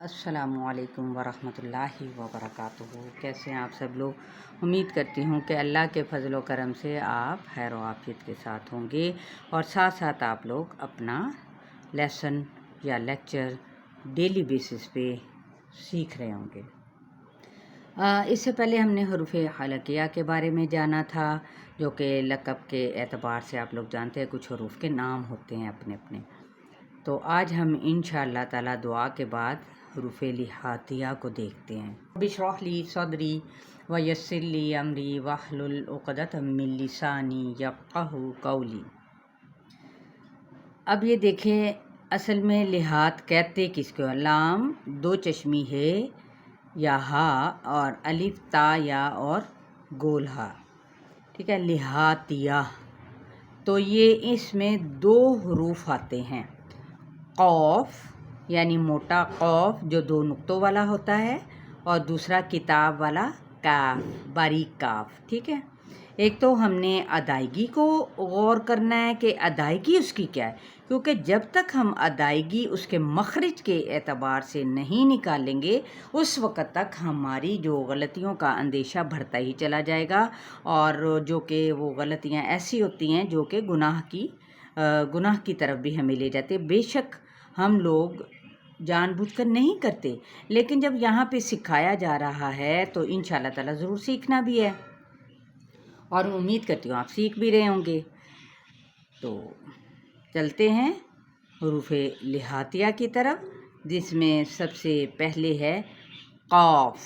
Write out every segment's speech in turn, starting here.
अस्सलामु अलैकुम वरहमतुल्लाहि वबरकातुहू। कैसे हैं आप सब लोग। उम्मीद करती हूँ कि अल्लाह के फजल व करम से आप खैर व आफियत के साथ होंगे और साथ साथ आप लोग अपना लेसन या लेक्चर डेली बेसिस पे सीख रहे होंगे। इससे पहले हमने हरूफ हलकिया के बारे में जाना था, जो कि लक़ब के एतबार से आप लोग जानते हैं कुछ हरूफ के नाम होते हैं अपने अपने। तो आज हम इंशाअल्लाह ताला दुआ के बाद हरूफ लिहातिया को देखते हैं। बिशरह ली सदरी व यस्सिर ली अमरी वहलुल उक़दतम मिन लिसानी यफ़क़हू क़ौली। अब ये देखें, असल में लिहात कहते किसको। लाम दो चश्मी है या हा और अलिफ ता या और गोल हा, ठीक है। लिहातिया तो ये इसमें दो हरूफ आते हैं। क़ौफ़ यानी मोटा क़ौफ़ जो दो नुक्तों वाला होता है, और दूसरा किताब वाला काफ, बारीक काफ, ठीक है। एक तो हमने अदायगी को गौर करना है कि अदायगी उसकी क्या है, क्योंकि जब तक हम अदायगी उसके मखरज के एतबार से नहीं निकालेंगे उस वक़्त तक हमारी जो गलतियों का अंदेशा बढ़ता ही चला जाएगा, और जो कि वो गलतियाँ ऐसी होती हैं जो कि गुनाह की तरफ भी हमें ले जाते। बेशक हम लोग जानबूझकर नहीं करते, लेकिन जब यहाँ पे सिखाया जा रहा है तो इंशाअल्लाह ताला ज़रूर सीखना भी है, और उम्मीद करती हूँ आप सीख भी रहे होंगे। तो चलते हैं हरूफ लिहातिया की तरफ, जिसमें सबसे पहले है क़ौफ़।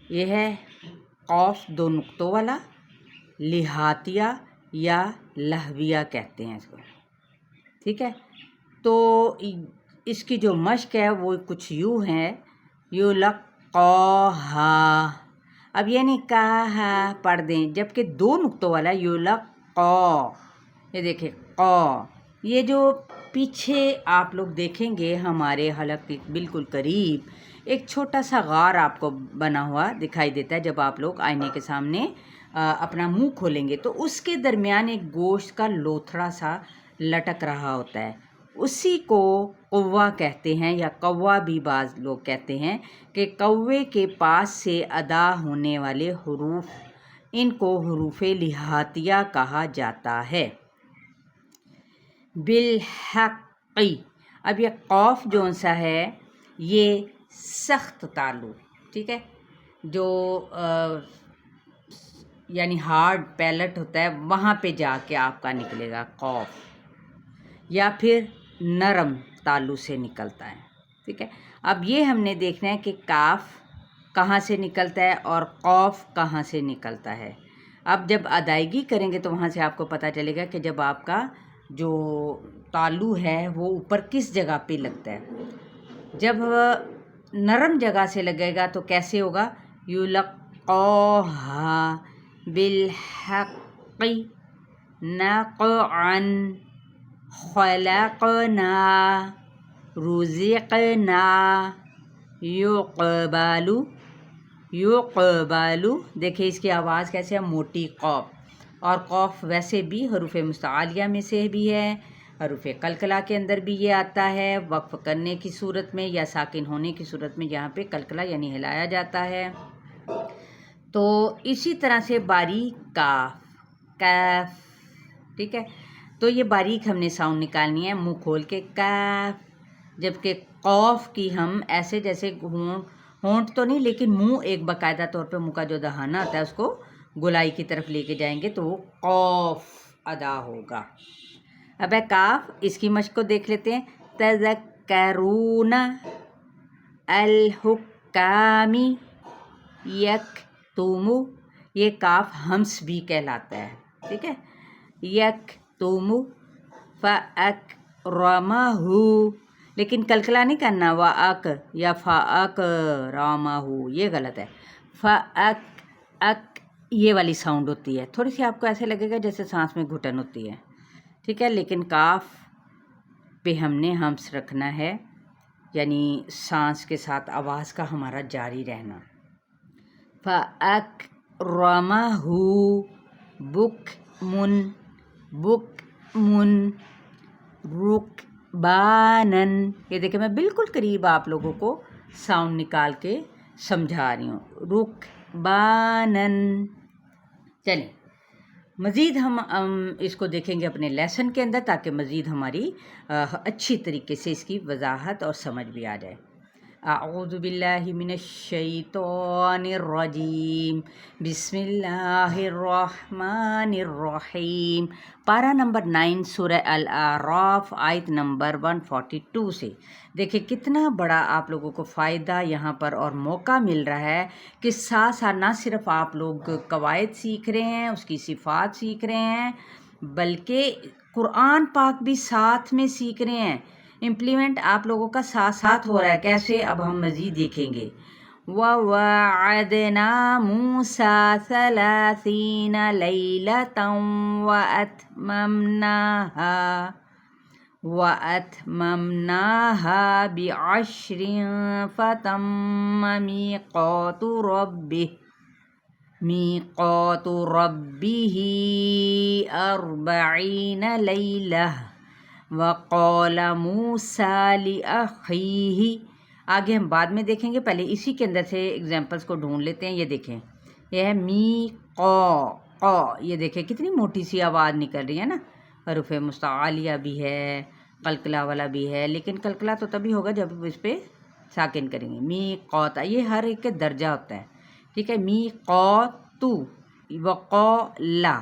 ये है क़ौफ़ दो नुक्तों वाला, लिहातिया या लहविया कहते हैं इसको, ठीक है। तो इसकी जो मश्क है वो कुछ यूँ है, युलक़्क़ाहा। अब ये नहीं कहा पढ़ दें, जबकि दो नुक्तों वाला युलक़्क़ा। ये देखिए क़ा, ये जो पीछे आप लोग देखेंगे हमारे हलक के बिल्कुल करीब एक छोटा सा गार आपको बना हुआ दिखाई देता है। जब आप लोग आईने के सामने अपना मुंह खोलेंगे तो उसके दरमियान एक गोश्त का लोथड़ा सा लटक रहा होता है, उसी को कौवा कहते हैं, या कौवा भी बाज़ लोग कहते हैं कि कौवे के पास से अदा होने वाले हरूफ, इनको हरूफ लिहातिया कहा जाता है। बिलहक़्क़ी, अब ये क़ौफ़ जौन सा है ये सख्त तालु, ठीक है, जो यानी हार्ड पैलेट होता है वहाँ पे जाके आपका निकलेगा क़ौफ़, या फिर नरम तालु से निकलता है, ठीक है। अब ये हमने देखना है कि काफ कहाँ से निकलता है और क़ौफ़ कहाँ से निकलता है। अब जब अदायगी करेंगे तो वहाँ से आपको पता चलेगा कि जब आपका जो तालु है वो ऊपर किस जगह पे लगता है। जब नरम जगह से लगेगा तो कैसे होगा, युलक़्क़ाहा बिलहक़्क़ी नक़अन ख़लक़ना रुज़िक़ना युक़बालु। युक़बालु देखिए इसकी आवाज़ कैसे है, मोटी क़ौफ़, और क़ौफ़ वैसे भी हरूफ मुस्तआलिया में से भी है, हरूफ कलकला के अंदर भी ये आता है। वक्फ़ करने की सूरत में या साकिन होने की सूरत में यहाँ पे कलकला यानी हिलाया जाता है। तो इसी तरह से बारीक काफ, कैफ, ठीक है। तो ये बारीक हमने साउंड निकालनी है मुंह खोल के कैफ, जबकि क़ौफ़ की हम ऐसे जैसे होंठ तो नहीं, लेकिन मुंह एक बाकायदा तौर पे मुंह का जो दहाना आता है उसको गोलाई की तरफ लेके जाएंगे तो वो क़ौफ़ अदा होगा। अब है काफ, इसकी मश्क को देख लेते हैं। तज़क्करून अल हुक्कामी यक्तुमु, ये काफ हम्स भी कहलाता है, ठीक है। यक्तुमु फ़अकरमहु, लेकिन कलकला नहीं करना, वअक या फ़अकरमहु ये गलत है। फ़अक ये वाली साउंड होती है, थोड़ी सी आपको ऐसे लगेगा जैसे सांस में घुटन होती है, ठीक है। लेकिन काफ पे हमने हम्स रखना है, यानी सांस के साथ आवाज़ का हमारा जारी रहना। फ़अकरमहु बुकमुन रुक بانن، یہ دیکھیں میں بالکل قریب آپ لوگوں کو ساؤنڈ نکال کے سمجھا رہی ہوں، رک بانن۔ چلیں مزید ہم اس کو دیکھیں گے اپنے لیسن کے اندر تاکہ مزید ہماری اچھی طریقے سے اس کی وضاحت اور سمجھ بھی آ جائے۔ اعوذ باللہ من الشیطان الرجیم، بسم اللہ الرحمن الرحیم۔ پارہ نمبر 9 سورہ الاعراف آیت نمبر 142 سے دیکھیں کتنا بڑا آپ لوگوں کو فائدہ یہاں پر اور موقع مل رہا ہے کہ ساتھ ساتھ نہ صرف آپ لوگ قواعد سیکھ رہے ہیں، اس کی صفات سیکھ رہے ہیں، بلکہ قرآن پاک بھی ساتھ میں سیکھ رہے ہیں۔ امپلیمنٹ آپ لوگوں کا ساتھ ساتھ ہو رہا ہے، کیسے اب ہم مزید دیکھیں گے۔ وَوَعَدْنَا مُوسَىٰ 30 لَيْلَةً وَأَتْمَمْنَاهَا بِعَشْرٍ فَتَمَّ مِيقَاتُ رَبِّهِ 40 لَيْلَةً وَقَالَ مُوسَىٰ لِأَخِيهِ۔ آگے ہم بعد میں دیکھیں گے، پہلے اسی کے اندر سے ایگزامپلس کو ڈھونڈ لیتے ہیں۔ یہ دیکھیں، یہ ہے می قو، یہ دیکھیں کتنی موٹی سی آواز نکل رہی ہے نا، حروف مستعلیہ بھی ہے، قلقلہ والا بھی ہے، لیکن قلقلہ تو تبھی ہوگا جب اس پہ ساکن کریں گے۔ می قوتا، یہ ہر ایک کے درجہ ہوتا ہے، ٹھیک ہے۔ می قوتو، وقولا،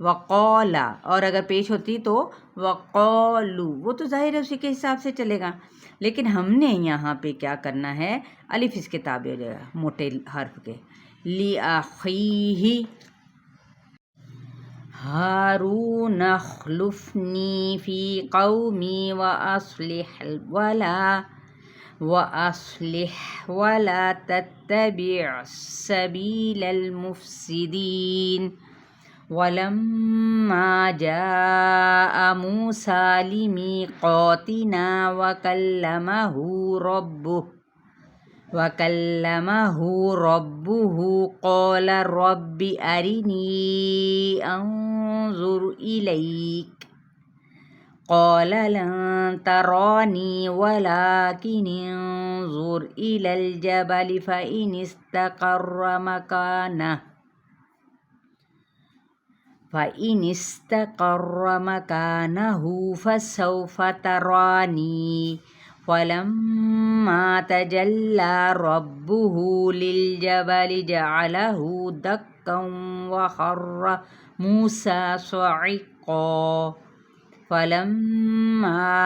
وقولا، اور اگر پیش ہوتی تو وقولو، وہ تو ظاہر ہے اسی کے حساب سے چلے گا، لیکن ہم نے یہاں پہ کیا کرنا ہے، الف اس کے تابع ہو جائے گا موٹے حرف کے۔ لِأَخِيهِ هَارُونَ اخْلُفْنِي فِي قَوْمِي وَأَصْلِحْ وَلَا تَتَّبِعْ سَبِيلَ الْمُفْسِدِينَ۔ وَلَمَّا جَاءَ مُوسَىٰ لِمِيقَاتِنَا وَكَلَّمَهُ رَبُّهُ قَالَ رَبِّ أَرِنِي أَنظُرْ إِلَيْكَ قَالَ لَن تَرَانِي وَلَكِنِ انظُرْ إِلَى الْجَبَلِ فَإِنِ اسْتَقَرَّ مَكَانَهُ فَسَوْفَ تَرَانِي۔ فَلَمَّا تَجَلَّى رَبُّهُ لِلْجَبَلِ جَعَلَهُ دَكًّا وَخَرَّ مُوسَىٰ صَعِقًا فَلَمَّا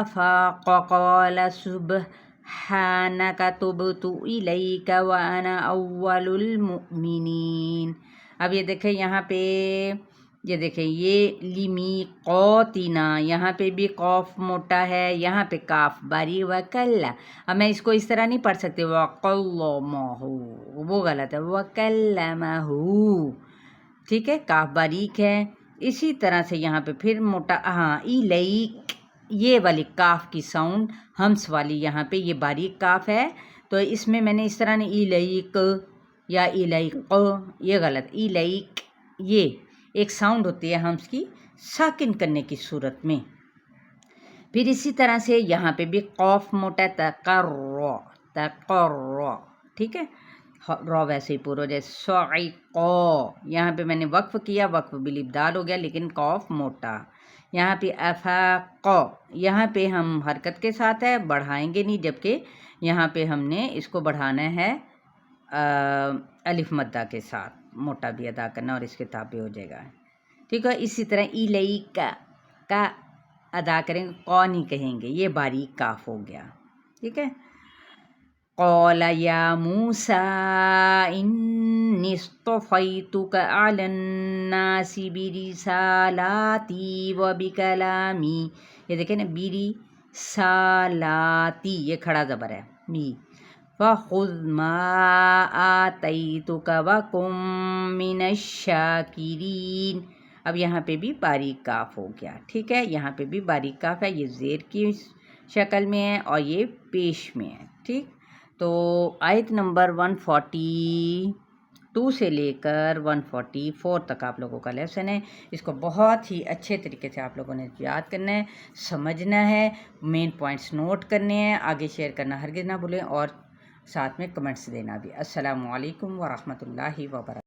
أَفَاقَ قَالَ سُبْحَانَكَ تُبْتُ إِلَيْكَ وَأَنَا أَوَّلُ الْمُؤْمِنِينَ۔ اب یہ دیکھیں یہاں پہ، یہ دیکھیں یہ لِمِيقَاتِنَا، یہاں پہ بھی قاف موٹا ہے، یہاں پہ کاف باری وکلا۔ اب میں اس کو اس طرح نہیں پڑھ سکتی وَقَلَّمَهُ، وہ غلط ہے، وَكَلَّمَهُ، ٹھیک ہے، کاف باریک ہے۔ اسی طرح سے یہاں پہ پھر موٹا، ہاں الیک، یہ والی کاف کی ساؤنڈ ہمس والی یہاں پہ یہ باریک کاف ہے، تو اس میں نے اس طرح نہیں الیک یا الیق، یہ غلط، الیک، یہ ایک ساؤنڈ ہوتی ہے ہمس کی ساکن کرنے کی صورت میں۔ پھر اسی طرح سے یہاں پہ بھی قاف موٹا، تقر، ٹھیک ہے، رو ویسے ہی پورا ہو جائے، صعقا، یہاں پہ میں نے وقف کیا، وقف بالابدال ہو گیا لیکن قاف موٹا۔ یہاں پہ افاق، یہاں پہ ہم حرکت کے ساتھ ہے، بڑھائیں گے نہیں، جبکہ یہاں پہ ہم نے اس کو بڑھانا ہے الف مدہ کے ساتھ، موٹا بھی ادا کرنا اور اس کے تابع ہو جائے گا، ٹھیک ہے۔ اسی طرح الیک کا ادا کریں گے، قو نہیں کہیں گے، یہ باریک کاف ہو گیا، ٹھیک ہے۔ قَالَ يَا مُوسَىٰ إِنِّي اصْطَفَيْتُكَ عَلَى النَّاسِ بِرِسَالَاتِي وَبِكَلَامِي، یہ دیکھیں نا، بِرِسَالَاتِي، یہ کھڑا زبر ہے، می، فَخُذْ مَا آتَيْتُكَ وَكُن مِّنَ الشَّاكِرِينَ۔ اب یہاں پہ بھی باریک کاف ہو گیا، ٹھیک ہے، یہاں پہ بھی باریک کاف ہے، یہ زیر کی شکل میں ہے اور یہ پیش میں ہے، ٹھیک۔ تو آیت نمبر 143 2 سے لے کر 144 تک آپ لوگوں کا لیسن ہے. اس کو بہت ہی اچھے طریقے سے آپ لوگوں نے یاد کرنا ہے، سمجھنا ہے، مین پوائنٹس نوٹ کرنے ہیں، آگے شیئر کرنا ہرگز نہ بھولیں، اور ساتھ میں کمنٹس دینا بھی. السلام علیکم ورحمۃ اللہ وبرکاتہ.